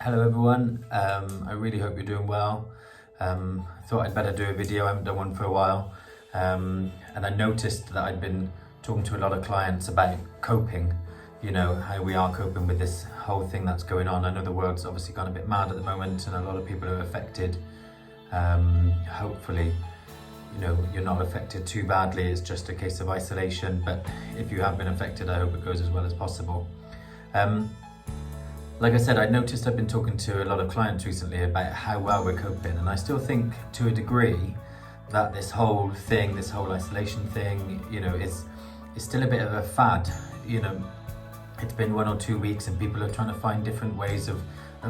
Hello everyone, I really hope you're doing well. Thought I'd better do a video, I haven't done one for a while. And I noticed that I'd been talking to a lot of clients about coping, how we are coping with this whole thing that's going on. I know the world's obviously gone a bit mad at the moment and a lot of people are affected. Hopefully, you're not affected too badly, it's just a case of isolation, but if you have been affected, I hope it goes as well as possible. Like I said, I noticed I've been talking to a lot of clients recently about how well we're coping, and I still think to a degree that this whole thing, this whole isolation thing, is still a bit of a fad. It's been 1 or 2 weeks and people are trying to find different ways of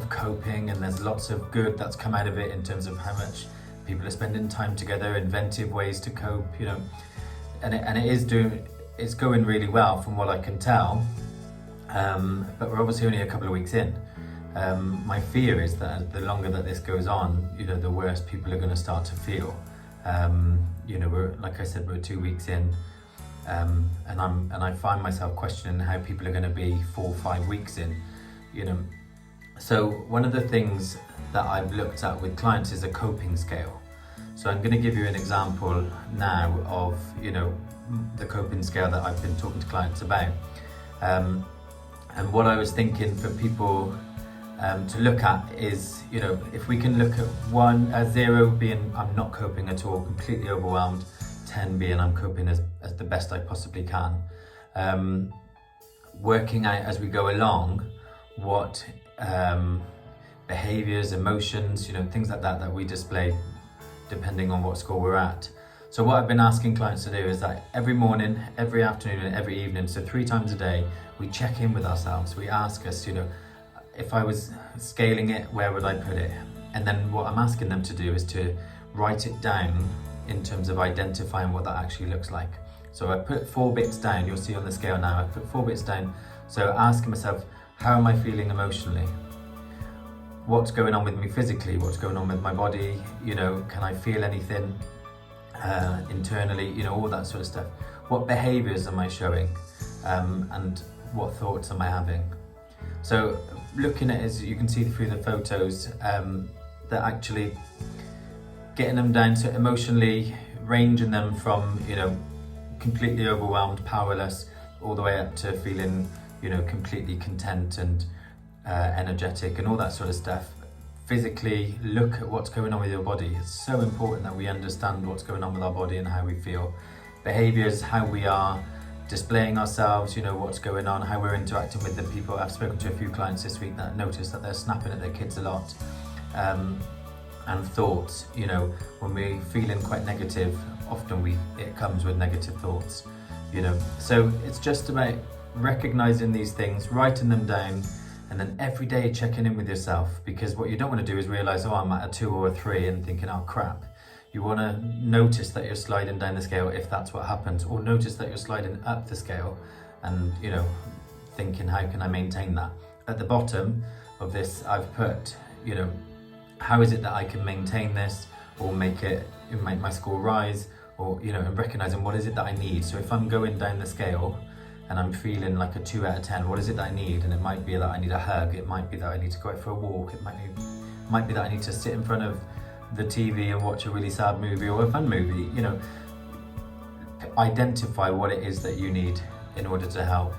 coping, and there's lots of good that's come out of it in terms of how much people are spending time together, inventive ways to cope, and it's going really well from what I can tell. But we're obviously only a couple of weeks in. My fear is that the longer that this goes on, the worse people are going to start to feel. Like I said, we're 2 weeks in, and I find myself questioning how people are going to be 4 or 5 weeks in. So one of the things that I've looked at with clients is a coping scale. So I'm going to give you an example now of the coping scale that I've been talking to clients about. And what I was thinking for people to look at is, if we can look at 0 being I'm not coping at all, completely overwhelmed, 10 being I'm coping as the best I possibly can. Working out as we go along what behaviours, emotions, things like that we display depending on what score we're at. So what I've been asking clients to do is that every morning, every afternoon and every evening, so 3 times a day, we check in with ourselves. We ask us, if I was scaling it, where would I put it? And then what I'm asking them to do is to write it down in terms of identifying what that actually looks like. So I put 4 bits down, you'll see on the scale now, I put 4 bits down. So asking myself, how am I feeling emotionally? What's going on with me physically? What's going on with my body? Can I feel anything? Internally, all that sort of stuff. What behaviours am I showing, and what thoughts am I having? So looking at it, as you can see through the photos, that actually getting them down to emotionally ranging them from completely overwhelmed, powerless, all the way up to feeling completely content and energetic and all that sort of stuff. Physically, look at what's going on with your body. It's so important that we understand what's going on with our body and how we feel. Behaviours, how we are displaying ourselves, what's going on, how we're interacting with the people. I've spoken to a few clients this week that noticed that they're snapping at their kids a lot. And thoughts, when we're feeling quite negative, often it comes with negative thoughts, So it's just about recognising these things, writing them down, and then every day checking in with yourself, because what you don't want to do is realise, oh, I'm at a 2 or a 3 and thinking, oh crap. You want to notice that you're sliding down the scale if that's what happens, or notice that you're sliding up the scale and, thinking, how can I maintain that? At the bottom of this, I've put, how is it that I can maintain this or make my score rise, or, and recognising what is it that I need. So if I'm going down the scale and I'm feeling like a 2 out of 10, what is it that I need? And it might be that I need a hug, it might be that I need to go out for a walk, it might be that I need to sit in front of the TV and watch a really sad movie or a fun movie. Identify what it is that you need in order to help.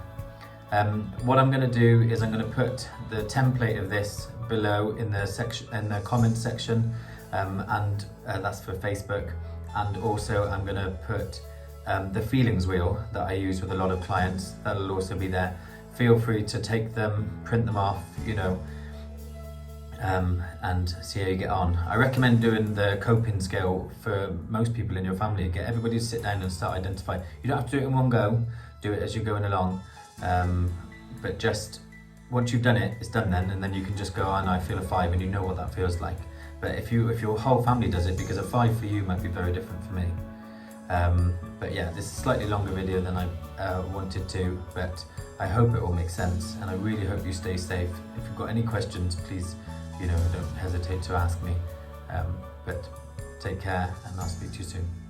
What I'm going to do is I'm going to put the template of this below in the comment section, and that's for Facebook. And also I'm going to put the feelings wheel that I use with a lot of clients. That'll also be there. Feel free to take them, print them off, and see how you get on. I recommend doing the coping scale for most people in your family. Get everybody to sit down and start identifying. You don't have to do it in one go, do it as you're going along. But just once you've done it, it's done then, and then you can just go, oh, no, I feel a 5, and you know what that feels like. But if your whole family does it, because a 5 for you might be very different for me. But yeah, this is a slightly longer video than I wanted to, but I hope it all makes sense, and I really hope you stay safe. If you've got any questions, please, don't hesitate to ask me. But take care, and I'll speak to you soon.